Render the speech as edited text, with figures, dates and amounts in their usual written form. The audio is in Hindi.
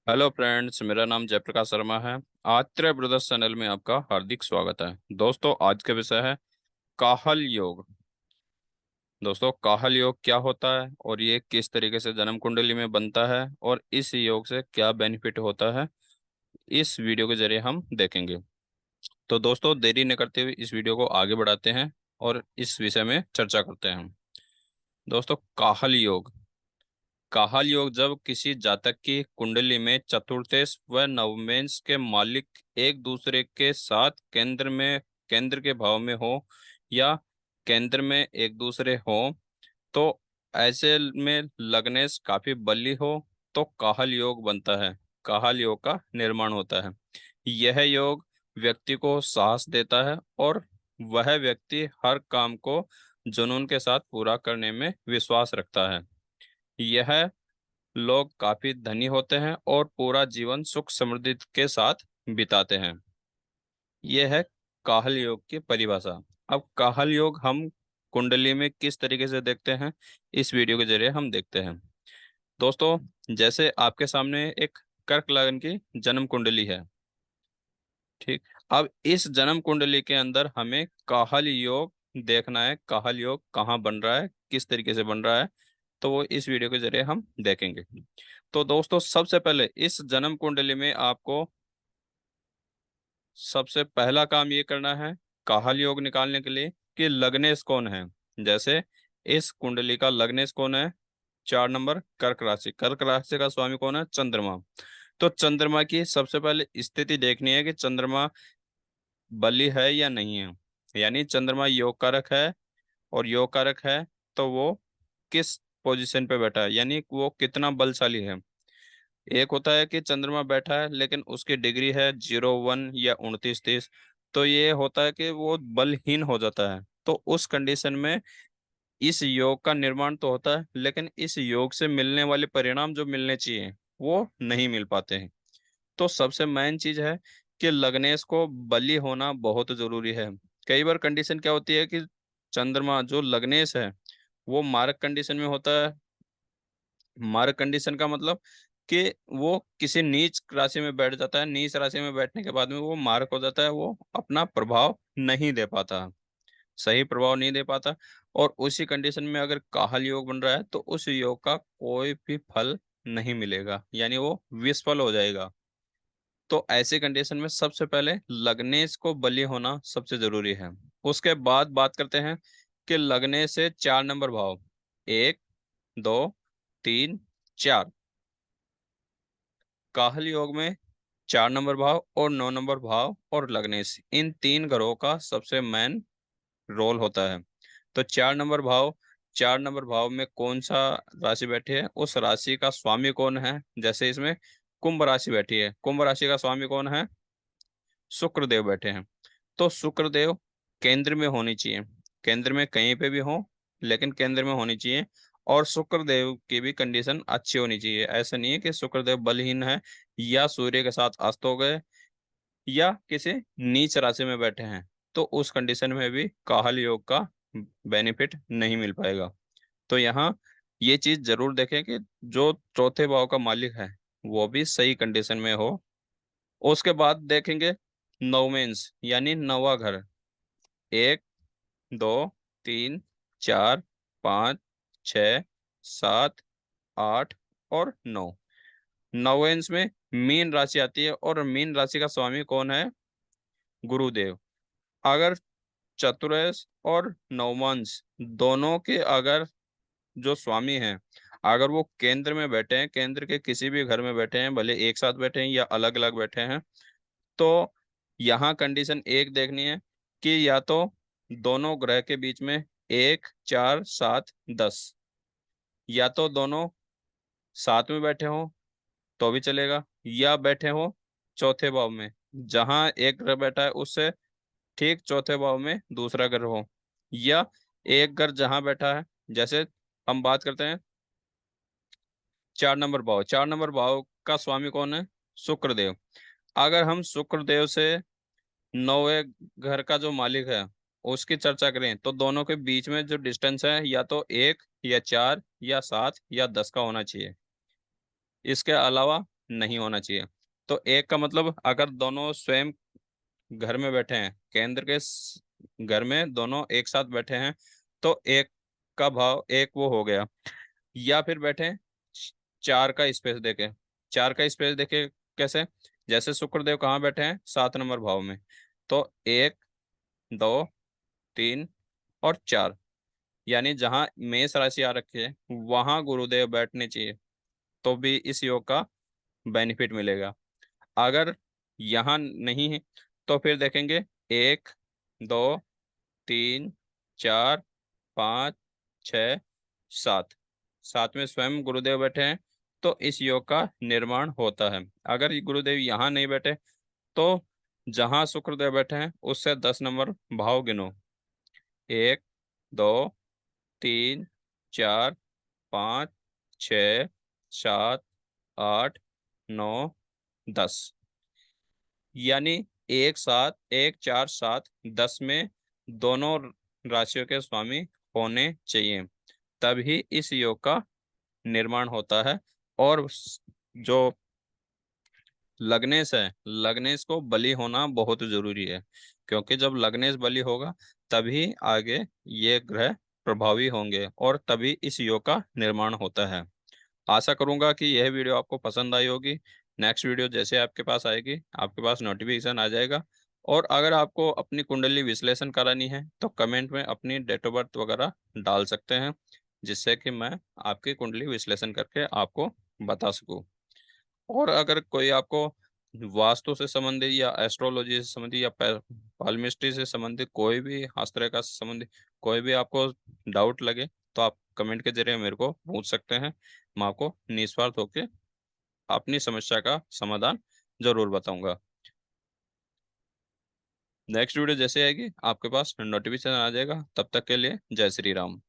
हेलो फ्रेंड्स, मेरा नाम जयप्रकाश शर्मा है। आत्रेय ब्रदर्स चैनल में आपका हार्दिक स्वागत है। दोस्तों, आज का विषय है काहल योग। दोस्तों, काहल योग क्या होता है और ये किस तरीके से जन्म कुंडली में बनता है और इस योग से क्या बेनिफिट होता है, इस वीडियो के जरिए हम देखेंगे। तो दोस्तों, देरी न करते हुए इस वीडियो को आगे बढ़ाते हैं और इस विषय में चर्चा करते हैं। दोस्तों, काहल योग। काहल योग जब किसी जातक की कुंडली में चतुर्थेश व नवमेंश के मालिक एक दूसरे के साथ केंद्र के भाव में हो या केंद्र में एक दूसरे हो, तो ऐसे में लग्नेश काफी बली हो तो काहल योग बनता है। काहल योग का निर्माण होता है। यह योग व्यक्ति को साहस देता है और वह व्यक्ति हर काम को जुनून के साथ पूरा करने में विश्वास रखता है। यह लोग काफी धनी होते हैं और पूरा जीवन सुख समृद्धि के साथ बिताते हैं। यह है काहल योग की परिभाषा। अब काहल योग हम कुंडली में किस तरीके से देखते हैं, इस वीडियो के जरिए हम देखते हैं। दोस्तों, जैसे आपके सामने एक कर्क लगन की जन्म कुंडली है। ठीक। अब इस जन्म कुंडली के अंदर हमें काहल योग देखना है। काहल योग कहाँ बन रहा है, किस तरीके से बन रहा है, तो वो इस वीडियो के जरिए हम देखेंगे। तो दोस्तों, सबसे पहले इस जन्म कुंडली में आपको सबसे पहला काम ये करना है काहल योग निकालने के लिए कि लग्नेश कौन है। जैसे इस कुंडली का लग्नेश कौन है? 4 नंबर कर्क राशि। कर्क राशि का स्वामी कौन है? चंद्रमा। तो चंद्रमा की सबसे पहले स्थिति देखनी है कि चंद्रमा बली है या नहीं है। यानी चंद्रमा योग कारक है, और योग कारक है तो वो किस पोजीशन पे बैठा है, यानी वो कितना बलशाली है। एक होता है कि चंद्रमा बैठा है लेकिन उसकी डिग्री है 0, 1 या 29, 30। तो ये होता है कि वो बलहीन हो जाता है। तो उस कंडीशन में इस योग का निर्माण तो होता है, लेकिन इस योग से मिलने वाले परिणाम जो मिलने चाहिए वो नहीं मिल पाते हैं। तो सबसे मेन चीज है कि लग्नेश को बली होना बहुत जरूरी है। कई बार कंडीशन क्या होती है कि चंद्रमा जो लग्नेश है वो मारक कंडीशन में होता है। मार्ग कंडीशन का मतलब कि वो किसी नीच राशि में बैठ जाता है। नीच राशि में बैठने के बाद में वो मार्ग हो जाता है, वो अपना प्रभाव नहीं दे पाता, सही प्रभाव नहीं दे पाता। और उसी कंडीशन में अगर काहल योग बन रहा है तो उस योग का कोई भी फल नहीं मिलेगा, यानी वो विफल हो जाएगा। तो ऐसी कंडीशन में सबसे पहले लग्नेश को बली होना सबसे जरूरी है। उसके बाद बात करते हैं कि लगने से 4 नंबर भाव, 1, 2, 3, 4, काहल योग में 4 नंबर भाव और 9 नंबर भाव और लग्नेश, इन 3 ग्रहों का सबसे मेन रोल होता है। तो 4 नंबर भाव, 4 नंबर भाव में कौन सा राशि बैठी है, उस राशि का स्वामी कौन है। जैसे इसमें कुंभ राशि बैठी है, कुंभ राशि का स्वामी कौन है? शुक्र देव बैठे हैं। तो शुक्र देव केंद्र में होनी चाहिए। केंद्र में कहीं पे भी हो, लेकिन केंद्र में होनी चाहिए। और शुक्र देव की भी कंडीशन अच्छी होनी चाहिए। ऐसा नहीं है कि शुक्र देव बलहीन है या सूर्य के साथ अस्त हो गए या किसी नीच राशि में बैठे हैं, तो उस कंडीशन में भी काहल योग का बेनिफिट नहीं मिल पाएगा। तो यहाँ ये चीज जरूर देखें कि जो चौथे भाव का मालिक है वो भी सही कंडीशन में हो। उसके बाद देखेंगे नौमेंस, यानी नौवा घर। 1, 2, 3, 4, 5, 6, 7, 8 और 9। नौवेंस में मीन राशि आती है और मीन राशि का स्वामी कौन है? गुरुदेव। अगर चतुर्स और नवमांश दोनों के अगर जो स्वामी हैं, अगर वो केंद्र में बैठे हैं, केंद्र के किसी भी घर में बैठे हैं, भले एक साथ बैठे हैं या अलग अलग बैठे हैं, तो यहाँ कंडीशन एक देखनी है कि या तो दोनों ग्रह के बीच में 1, 4, 7, 10, या तो दोनों साथ में बैठे हो तो भी चलेगा, या बैठे हो चौथे भाव में, जहां एक ग्रह बैठा है उससे ठीक चौथे भाव में दूसरा ग्रह हो, या एक ग्रह जहां बैठा है। जैसे हम बात करते हैं 4 नंबर भाव। 4 नंबर भाव का स्वामी कौन है? शुक्रदेव। अगर हम शुक्रदेव से नौवे घर का जो मालिक है उसकी चर्चा करें तो दोनों के बीच में जो डिस्टेंस है या तो 1 या 4 या 7 या 10 का होना चाहिए। इसके अलावा नहीं होना चाहिए। तो एक का मतलब अगर दोनों स्वयं घर में बैठे हैं, केंद्र के घर में दोनों एक साथ बैठे हैं, तो एक का भाव एक वो हो गया। या फिर बैठे हैं चार का स्पेस देके, चार का स्पेस देके कैसे, जैसे शुक्रदेव कहाँ बैठे हैं, 7 नंबर भाव में, तो 1, 2, 3 और 4, यानी जहां मेष राशि आ रखी है वहां गुरुदेव बैठने चाहिए, तो भी इस योग का बेनिफिट मिलेगा। अगर यहाँ नहीं है तो फिर देखेंगे 1, 2, 3, 4, 5, 6, 7, साथ में स्वयं गुरुदेव बैठे हैं, तो इस योग का निर्माण होता है। अगर ये गुरुदेव यहाँ नहीं बैठे तो जहां शुक्रदेव बैठे हैं उससे 10 नंबर भाव गिनो। 1, 2, 3, 4, 5, 6, 7, 8, 9, 10, यानी 1, 7, 1, 4, 7, 10 में दोनों राशियों के स्वामी होने चाहिए, तभी इस योग का निर्माण होता है। और जो लग्नेश है, लग्नेश को बली होना बहुत जरूरी है, क्योंकि जब लग्नेश बली होगा तभी आगे ये ग्रह प्रभावी होंगे और तभी इस योग का निर्माण होता है। आशा करूंगा कि यह वीडियो आपको पसंद आई होगी। नेक्स्ट वीडियो जैसे आपके पास आएगी आपके पास नोटिफिकेशन आ जाएगा। और अगर आपको अपनी कुंडली विश्लेषण करानी है तो कमेंट में अपनी डेट ऑफ बर्थ वगैरह डाल सकते हैं, जिससे कि मैं आपकी कुंडली विश्लेषण करके आपको बता सकूं। और अगर कोई आपको वास्तु से संबंधित या एस्ट्रोलॉजी से संबंधित या पालमिस्ट्री से संबंधित कोई भी हस्तरेखा से संबंधित कोई भी आपको डाउट लगे तो आप कमेंट के जरिए मेरे को पूछ सकते हैं। मैं आपको निस्वार्थ होकर अपनी समस्या का समाधान जरूर बताऊंगा। नेक्स्ट वीडियो जैसे आएगी आपके पास नोटिफिकेशन आ जाएगा। तब तक के लिए जय श्री राम।